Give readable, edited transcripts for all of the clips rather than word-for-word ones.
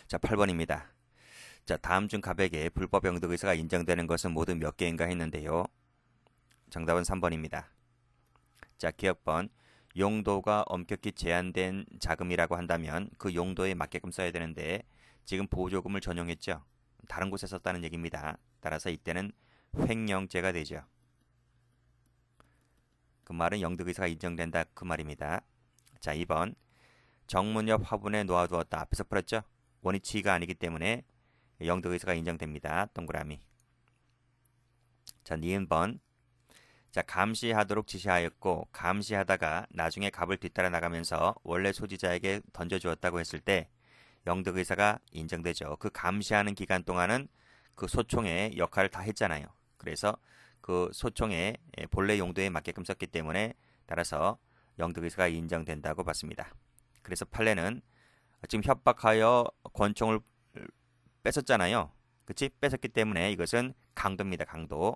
자, 8번입니다. 자, 다음 중 갑에게 불법 영득 의사가 인정되는 것은 모두 몇 개인가 했는데요. 정답은 3번입니다. 자, 기억번. 용도가 엄격히 제한된 자금이라고 한다면 그 용도에 맞게끔 써야 되는데 지금 보조금을 전용했죠. 다른 곳에 썼다는 얘기입니다. 따라서 이때는 횡령죄가 되죠. 그 말은 영득 의사가 인정된다 그 말입니다. 자, 2번. 정문 옆 화분에 놓아두었다. 앞에서 풀었죠. 원위치가 아니기 때문에 영득 의사가 인정됩니다. 동그라미. 자, 니은 번. 자, 감시하도록 지시하였고 감시하다가 나중에 갑을 뒤따라 나가면서 원래 소지자에게 던져주었다고 했을 때 영득 의사가 인정되죠. 그 감시하는 기간 동안은 그 소총의 역할을 다 했잖아요. 그래서 그 소총의 본래 용도에 맞게끔 썼기 때문에 따라서 영득 의사가 인정된다고 봤습니다. 그래서 판례는 지금 협박하여 권총을 뺏었잖아요. 그치? 뺏었기 때문에 이것은 강도입니다. 강도.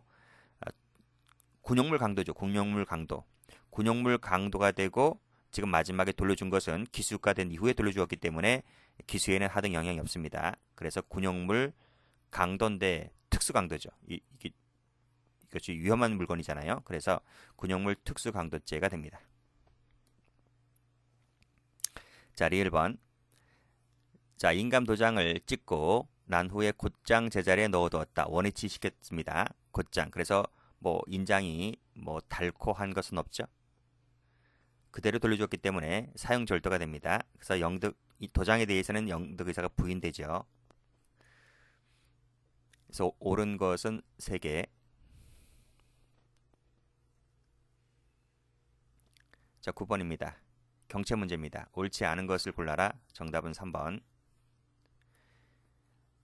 군용물 강도죠. 군용물 강도. 군용물 강도가 되고 지금 마지막에 돌려준 것은 기수가 된 이후에 돌려주었기 때문에 기수에는 하등 영향이 없습니다. 그래서 군용물 강도인데 특수 강도죠. 이것이 위험한 물건이잖아요. 그래서 군용물 특수 강도죄가 됩니다. 자, 리을 번. 자, 인감 도장을 찍고 난 후에 곧장 제자리에 넣어두었다. 원위치 시켰습니다. 곧장. 그래서 뭐 인장이 뭐 닳고 한 것은 없죠. 그대로 돌려줬기 때문에 사용 절도가 됩니다. 그래서 영득 이 도장에 대해서는 영득 의사가 부인되죠. 그래서 옳은 것은 3개. 자, 9번입니다. 경체 문제입니다. 옳지 않은 것을 골라라. 정답은 3번.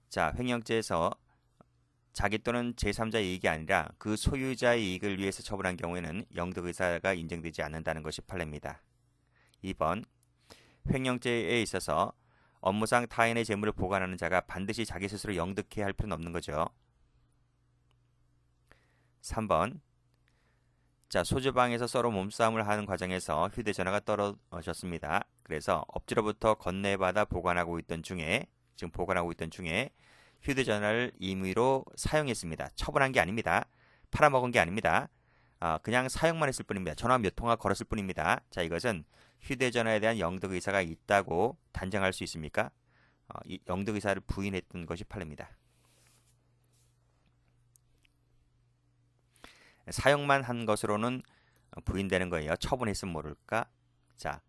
자, 횡령죄에서 자기 또는 제3자의 이익이 아니라 그 소유자의 이익을 위해서 처분한 경우에는 영득 의사가 인정되지 않는다는 것이 판례입니다. 2번. 횡령죄에 있어서 업무상 타인의 재물을 보관하는 자가 반드시 자기 스스로 영득해야 할 필요는 없는 거죠. 3번. 자, 소주방에서 서로 몸싸움을 하는 과정에서 휴대전화가 떨어졌습니다. 그래서 엎지로부터 건네받아 보관하고 있던 중에 휴대전화를 임의로 사용했습니다. 처분한 게 아닙니다. 팔아먹은 게 아닙니다. 그냥 사용만 했을 뿐입니다. 전화 몇 통화 걸었을 뿐입니다. 자, 이것은 휴대전화에 대한 영득 의사가 있다고 단정할 수 있습니까? 이 영득 의사를 부인했던 것이 판례입니다. 사용만 한 것으로는 부인되는 거예요. 처분했으면 모를까? 자,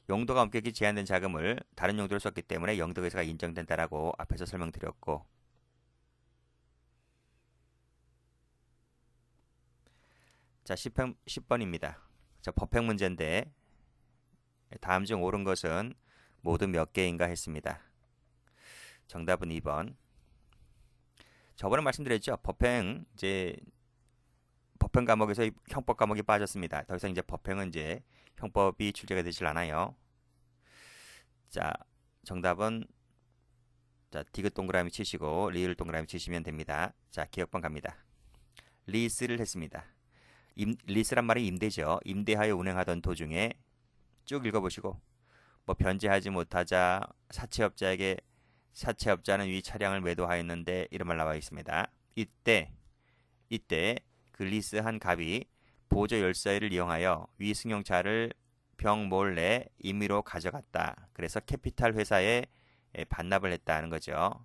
용도가 엄격히 제한된 자금을 다른 용도로 썼기 때문에 영득 의사가 인정된다라고 앞에서 설명드렸고, 자, 10번입니다. 자, 법행 문제인데 다음 중 옳은 것은 모두 몇 개인가 했습니다. 정답은 2번. 저번에 말씀드렸죠. 법행 과목에서 형법 과목이 빠졌습니다. 더 이상 이제 법행은 이제 형법이 출제가 되질 않아요. 자, 정답은 자, 디귿 동그라미 치시고 리을 동그라미 치시면 됩니다. 자, 기억번 갑니다. 리스를 했습니다. 리스란 말이 임대죠. 임대하여 운행하던 도중에 쭉 읽어보시고 뭐 변제하지 못하자 사채업자는 위 차량을 매도하였는데 이런 말 나와 있습니다. 이때 그 리스한 갑이 보조 열쇠를 이용하여 위 승용차를 병 몰래 임의로 가져갔다. 그래서 캐피탈 회사에 반납을 했다는 거죠.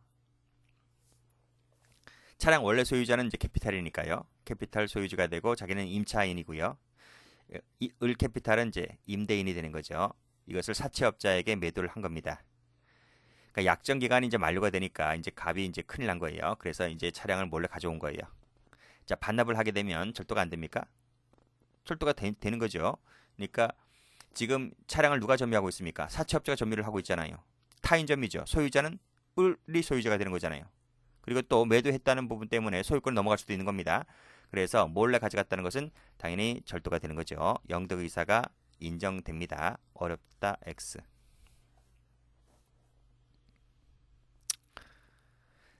차량 원래 소유자는 이제 캐피탈이니까요. 캐피탈 소유주가 되고 자기는 임차인이고요. 을 캐피탈은 이제 임대인이 되는 거죠. 이것을 사채업자에게 매도를 한 겁니다. 그러니까 약정 기간이 이제 만료가 되니까 이제 갑이 이제 큰일 난 거예요. 그래서 이제 차량을 몰래 가져온 거예요. 자, 반납을 하게 되면 절도가 안 됩니까? 절도가 되는 거죠. 그러니까 지금 차량을 누가 점유하고 있습니까? 사채업자가 점유를 하고 있잖아요. 타인 점유죠. 소유자는 을이 소유자가 되는 거잖아요. 그리고 또 매도했다는 부분 때문에 소유권을 넘어갈 수도 있는 겁니다. 그래서 몰래 가져갔다는 것은 당연히 절도가 되는 거죠. 영득 의사가 인정됩니다. 어렵다 X.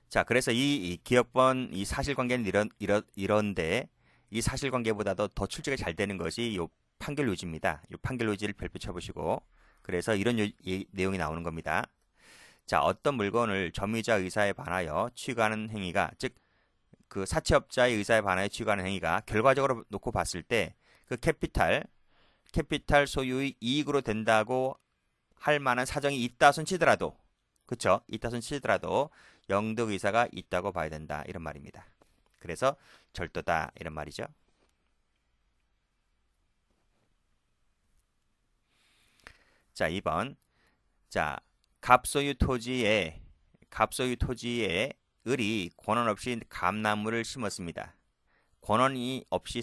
자, 그래서 이 기억번 이 사실관계는 이런데 이 사실관계보다도 더 출제가 잘 되는 것이 요 판결 요지입니다. 이 판결 요지를 별표 쳐보시고 그래서 이런 내용이 나오는 겁니다. 자, 어떤 물건을 점유자 의사에 반하여 취득하는 행위가, 즉 그 사채업자의 의사에 반하여 취득하는 행위가 결과적으로 놓고 봤을 때 그 캐피탈 소유의 이익으로 된다고 할 만한 사정이 있다손 치더라도, 그쵸? 있다손 치더라도 영득 의사가 있다고 봐야 된다, 이런 말입니다. 그래서 절도다, 이런 말이죠. 자, 2번. 자, 갑소유 토지에 을이 권한 없이 감나무를 심었습니다. 권한이 없이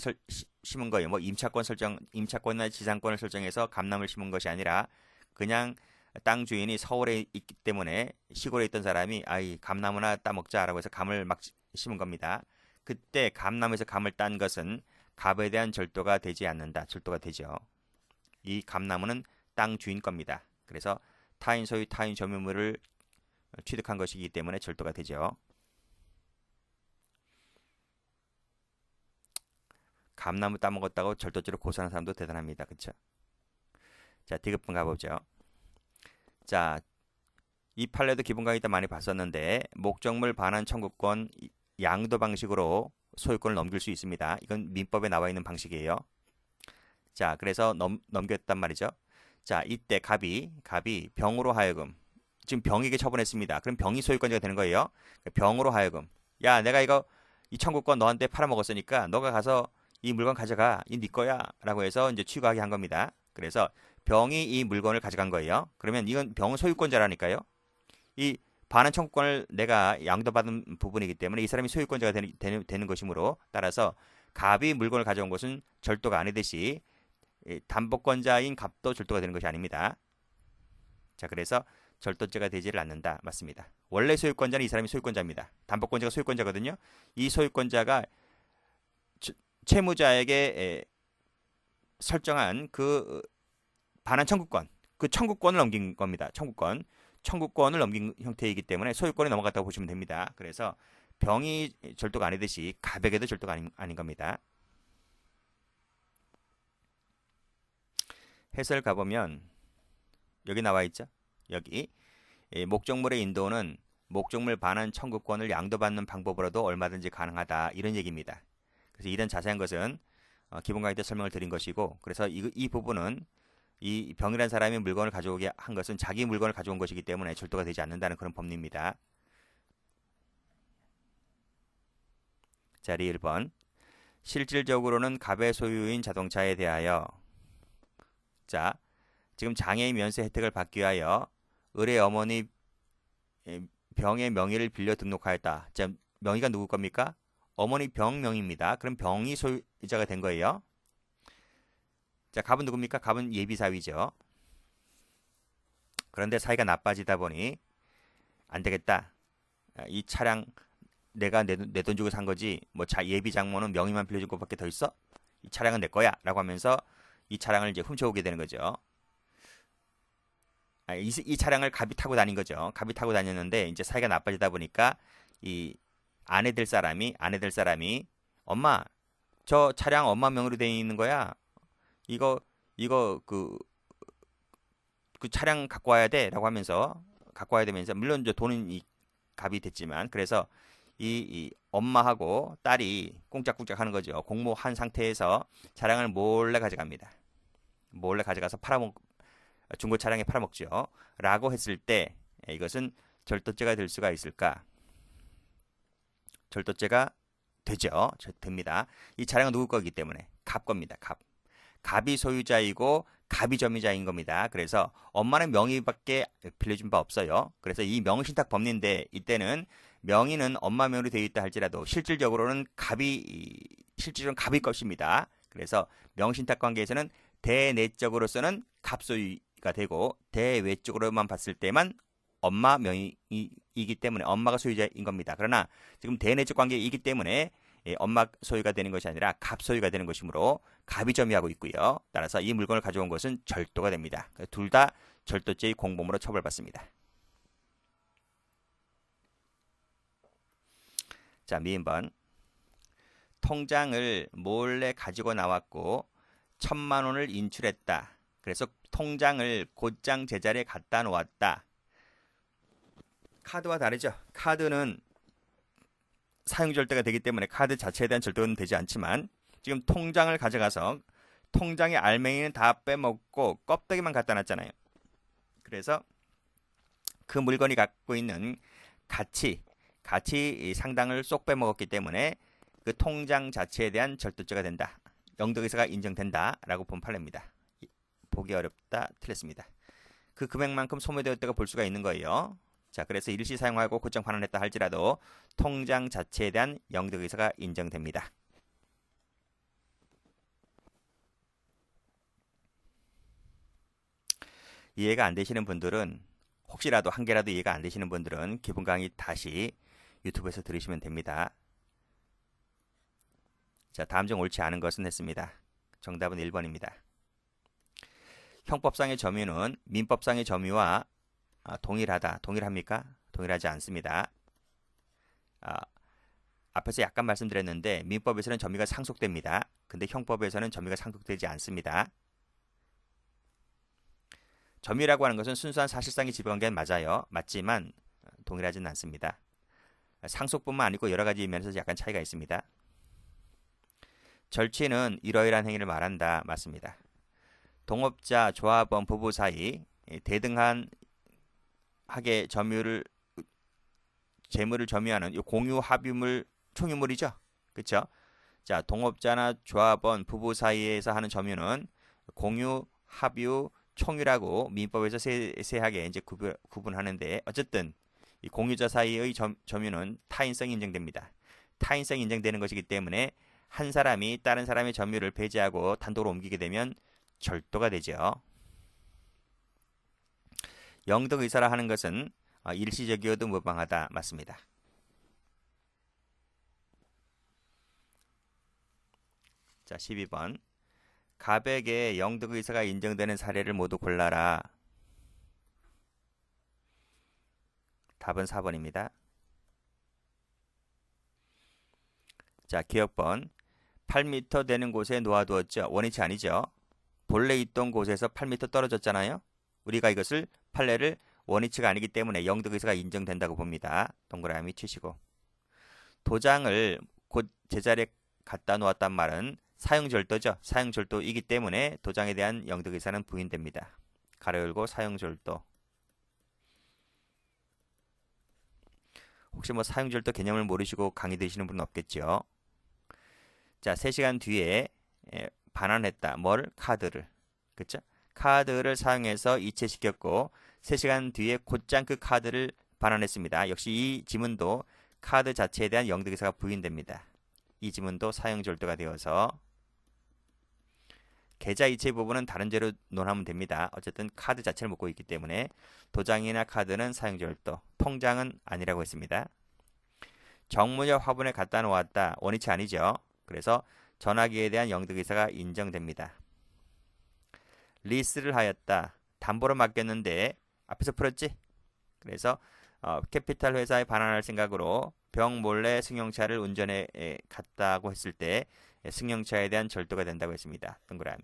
심은 거예요. 뭐 임차권이나 지상권을 설정해서 감나무를 심은 것이 아니라 그냥 땅 주인이 서울에 있기 때문에 시골에 있던 사람이 아이 감나무나 따먹자라고 해서 감을 막 심은 겁니다. 그때 감나무에서 감을 딴 것은 갑에 대한 절도가 되지 않는다. 절도가 되죠. 이 감나무는 땅 주인 겁니다. 그래서 타인 소유 타인 점유물을 취득한 것이기 때문에 절도가 되죠. 감나무 따먹었다고 절도죄로 고소하는 사람도 대단합니다. 그쵸? 자, 디귿번 가보죠. 자, 이 판례도 기본 강의 때 많이 봤었는데 목적물 반환 청구권 양도 방식으로 소유권을 넘길 수 있습니다. 이건 민법에 나와 있는 방식이에요. 자, 그래서 넘겼단 말이죠. 자, 이때 갑이 병으로 하여금, 지금 병에게 처분했습니다. 그럼 병이 소유권자가 되는 거예요. 병으로 하여금, 야, 내가 이 청구권 너한테 팔아먹었으니까 너가 가서 이 물건 가져가, 이 네 거야 라고 해서 이제 취득하게 한 겁니다. 그래서 병이 이 물건을 가져간 거예요. 그러면 이건 병 소유권자라니까요. 이 반환 청구권을 내가 양도받은 부분이기 때문에 이 사람이 소유권자가 되는 것이므로, 따라서 갑이 물건을 가져온 것은 절도가 아니듯이 담보권자인 갑도 절도가 되는 것이 아닙니다. 자, 그래서 절도죄가 되지를 않는다. 맞습니다. 원래 소유권자는 이 사람이 소유권자입니다. 담보권자가 소유권자거든요. 이 소유권자가 채무자에게 설정한 그 반환 청구권, 그 청구권을 넘긴 겁니다. 청구권을 넘긴 형태이기 때문에 소유권이 넘어갔다고 보시면 됩니다. 그래서 병이 절도가 아니듯이 갑에게도 절도가 아닌 겁니다. 해설 가보면 여기 나와 있죠. 여기 목적물의 인도는 목적물 반환 청구권을 양도받는 방법으로도 얼마든지 가능하다, 이런 얘기입니다. 그래서 이런 자세한 것은 기본 강의 때 설명을 드린 것이고, 그래서 이 부분은 이 병이란 사람이 물건을 가져오게 한 것은 자기 물건을 가져온 것이기 때문에 절도가 되지 않는다는 그런 법리입니다. 자리 1번. 실질적으로는 갑의 소유인 자동차에 대하여, 자, 지금 장애인 면세 혜택을 받기 위하여 을의 어머니 병의 명의를 빌려 등록하였다. 자, 명의가 누구 겁니까? 어머니 병 명의입니다. 그럼 병이 소유자가 된 거예요. 자, 갑은 누굽니까? 갑은 예비사위죠. 그런데 사이가 나빠지다 보니 안 되겠다. 이 차량 내가 내 돈 주고 산 거지, 뭐 예비 장모는 명의만 빌려준 것밖에 더 있어? 이 차량은 내 거야 라고 하면서 이 차량을 이제 훔쳐오게 되는 거죠. 이 차량을 갑이 타고 다닌 거죠. 갑이 타고 다녔는데 이제 사이가 나빠지다 보니까 이 아내 될 사람이 엄마, 저 차량 엄마 명의로 되어 있는 거야. 이거 그 차량 갖고 와야 돼라고 하면서 갖고 와야 되면서, 물론 이제 돈은 이 갑이 됐지만, 그래서 이 엄마하고 딸이 꽁짝꽁짝 하는 거죠. 공모한 상태에서 차량을 몰래 가져갑니다. 몰래 가져가서 중고 차량에 팔아먹죠. 라고 했을 때 이것은 절도죄가 될 수가 있을까? 절도죄가 되죠. 됩니다. 이 차량은 누구 거기 때문에? 갑 겁니다. 갑이 소유자이고 갑이 점유자인 겁니다. 그래서 엄마는 명의밖에 빌려준 바 없어요. 그래서 이 명의신탁 법리인데, 이때는 명의는 엄마 명의로 되어 있다 할지라도 실질적으로는 갑이 것입니다. 그래서 명의신탁 관계에서는 대내적으로서는 갑 소유가 되고, 대외적으로만 봤을 때만 엄마 명의이기 때문에 엄마가 소유자인 겁니다. 그러나 지금 대내적 관계이기 때문에 엄마 소유가 되는 것이 아니라 갑 소유가 되는 것이므로 갑이 점유하고 있고요. 따라서 이 물건을 가져온 것은 절도가 됩니다. 둘 다 절도죄의 공범으로 처벌받습니다. 자, 미인번. 통장을 몰래 가지고 나왔고 1,000만 원을 인출했다. 그래서 통장을 곧장 제자리에 갖다 놓았다. 카드와 다르죠. 카드는 사용절도가 되기 때문에 카드 자체에 대한 절도는 되지 않지만 지금 통장을 가져가서 통장의 알맹이는 다 빼먹고 껍데기만 갖다 놨잖아요. 그래서 그 물건이 갖고 있는 가치 상당을 쏙 빼먹었기 때문에 그 통장 자체에 대한 절도죄가 된다. 영득의사가 인정된다 라고 본 판례입니다. 보기 어렵다. 틀렸습니다. 그 금액만큼 소모되었다고 볼 수가 있는 거예요. 자, 그래서 일시 사용하고 곧장 환원했다 할지라도 통장 자체에 대한 영득의사가 인정됩니다. 이해가 안 되시는 분들은 혹시라도 한 개라도 이해가 안 되시는 분들은 기본 강의 다시 유튜브에서 들으시면 됩니다. 자, 다음 중 옳지 않은 것은 했습니다. 정답은 1번입니다. 형법상의 점유는 민법상의 점유와 동일하다. 동일합니까? 동일하지 않습니다. 앞에서 약간 말씀드렸는데 민법에서는 점유가 상속됩니다. 근데 형법에서는 점유가 상속되지 않습니다. 점유라고 하는 것은 순수한 사실상의 지배관계는 맞아요. 맞지만 동일하지는 않습니다. 상속뿐만 아니고 여러 가지 면에서 약간 차이가 있습니다. 절취는 이러이러한 행위를 말한다. 맞습니다. 동업자, 조합원, 부부 사이 대등하게 재물을 점유하는 이 공유 합유물 총유물이죠. 그렇죠? 자, 동업자나 조합원, 부부 사이에서 하는 점유는 공유, 합유, 총유라고 민법에서 세세하게 이제 구분하는데 어쨌든 이 공유자 사이의 점유는 타인성이 인정됩니다. 타인성이 인정되는 것이기 때문에 한 사람이 다른 사람의 점유를 배제하고 단독으로 옮기게 되면 절도가 되죠. 영득의사라 하는 것은 일시적이어도 무방하다. 맞습니다. 자, 12번. 가백의 영득의사가 인정되는 사례를 모두 골라라. 답은 4번입니다. 자, 기억번. 8m 되는 곳에 놓아두었죠. 원위치 아니죠. 본래 있던 곳에서 8m 떨어졌잖아요. 우리가 이것을 판례를 원위치가 아니기 때문에 영득의사가 인정된다고 봅니다. 동그라미 치시고. 도장을 곧 제자리에 갖다 놓았단 말은 사용절도죠. 사용절도이기 때문에 도장에 대한 영득의사는 부인됩니다. 가로 열고 사용절도. 혹시 뭐 사용절도 개념을 모르시고 강의 들으시는 분은 없겠죠. 자, 3시간 뒤에 반환했다. 뭘? 카드를. 그쵸? 카드를 사용해서 이체시켰고 3시간 뒤에 곧장 그 카드를 반환했습니다. 역시 이 지문도 카드 자체에 대한 영득의사가 부인됩니다. 이 지문도 사용절도가 되어서 계좌 이체 부분은 다른 죄로 논하면 됩니다. 어쨌든 카드 자체를 묻고 있기 때문에 도장이나 카드는 사용절도, 통장은 아니라고 했습니다. 정문역 화분에 갖다 놓았다. 원위치 아니죠. 그래서 전화기에 대한 영득의사가 인정됩니다. 리스를 하였다. 담보로 맡겼는데 앞에서 풀었지? 그래서 캐피탈 회사에 반환할 생각으로 병 몰래 승용차를 운전해 갔다고 했을 때 승용차에 대한 절도가 된다고 했습니다. 동그라미.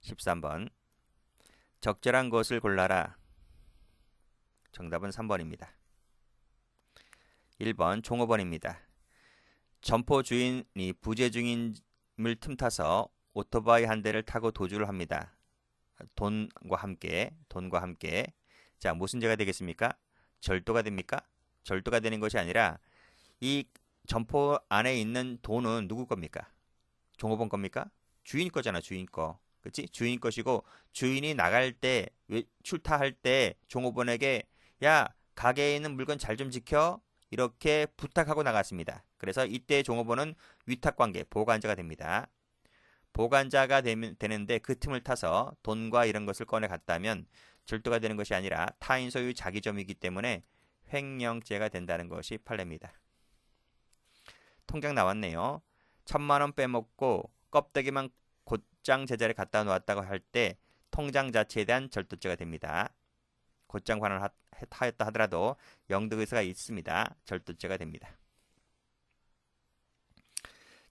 13번. 적절한 것을 골라라. 정답은 3번입니다. 1번 종업원입니다. 점포 주인이 부재 중임을 틈타서 오토바이 한 대를 타고 도주를 합니다. 돈과 함께. 자, 무슨 죄가 되겠습니까? 절도가 됩니까? 절도가 되는 것이 아니라 이 점포 안에 있는 돈은 누구 겁니까? 종업원 겁니까? 주인 거잖아, 주인 거. 그치? 주인 것이고 주인이 나갈 때, 출타할 때 종업원에게 야, 가게에 있는 물건 잘 좀 지켜. 이렇게 부탁하고 나갔습니다. 그래서 이때 종업원은 위탁관계, 보관자가 됩니다. 보관자가 되는데 그 틈을 타서 돈과 이런 것을 꺼내 갔다면 절도가 되는 것이 아니라 타인 소유 자기점이기 때문에 횡령죄가 된다는 것이 판례입니다. 통장 나왔네요. 1,000만 원 빼먹고 껍데기만 곧장 제자리에 갖다 놓았다고 할 때 통장 자체에 대한 절도죄가 됩니다. 곧장 환원하였다 하더라도 영득의사가 있습니다. 절도죄가 됩니다.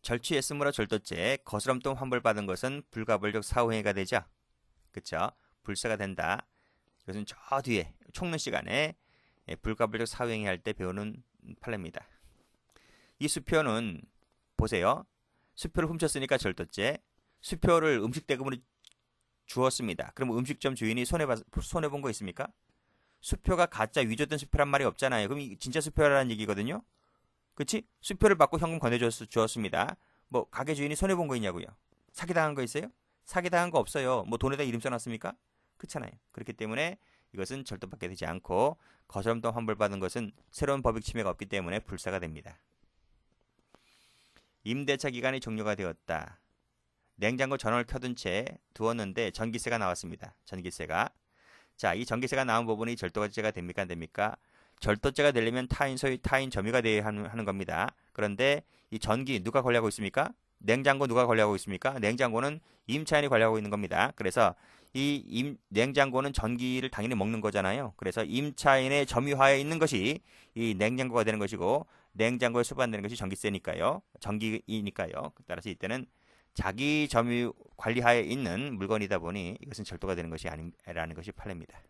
절취했으므로 절도죄, 거스름돈 환불받은 것은 불가불적 사후행위가 되죠. 그렇죠? 불사가 된다. 이것은 저 뒤에 총론 시간에 불가불적 사후행위 할 때 배우는 판례입니다. 이 수표는 보세요. 수표를 훔쳤으니까 절도죄. 수표를 음식 대금으로 주었습니다. 그럼 음식점 주인이 손해본 거 있습니까? 수표가 가짜 위조된 수표란 말이 없잖아요. 그럼 진짜 수표라는 얘기거든요. 그치? 수표를 받고 현금 건네주었습니다. 뭐 가게 주인이 손해본 거 있냐고요. 사기당한 거 있어요? 사기당한 거 없어요. 뭐 돈에다 이름 써놨습니까? 그렇잖아요. 그렇기 때문에 이것은 절도받게 되지 않고 거절음동 환불받은 것은 새로운 법익 침해가 없기 때문에 불사가 됩니다. 임대차 기간이 종료가 되었다. 냉장고 전원을 켜둔 채 두었는데 전기세가 나왔습니다. 전기세가. 자, 이 전기세가 나온 부분이 절도죄가 됩니까? 안 됩니까? 절도죄가 되려면 타인 소유, 타인 점유가 돼야 하는 겁니다. 그런데 이 전기 누가 관리하고 있습니까? 냉장고 누가 관리하고 있습니까? 냉장고는 임차인이 관리하고 있는 겁니다. 그래서 냉장고는 전기를 당연히 먹는 거잖아요. 그래서 임차인의 점유하에 있는 것이 이 냉장고가 되는 것이고 냉장고에 수반되는 것이 전기세니까요. 전기이니까요. 따라서 이때는 자기 점유 관리하에 있는 물건이다 보니 이것은 절도가 되는 것이 아니라는 것이 판례입니다.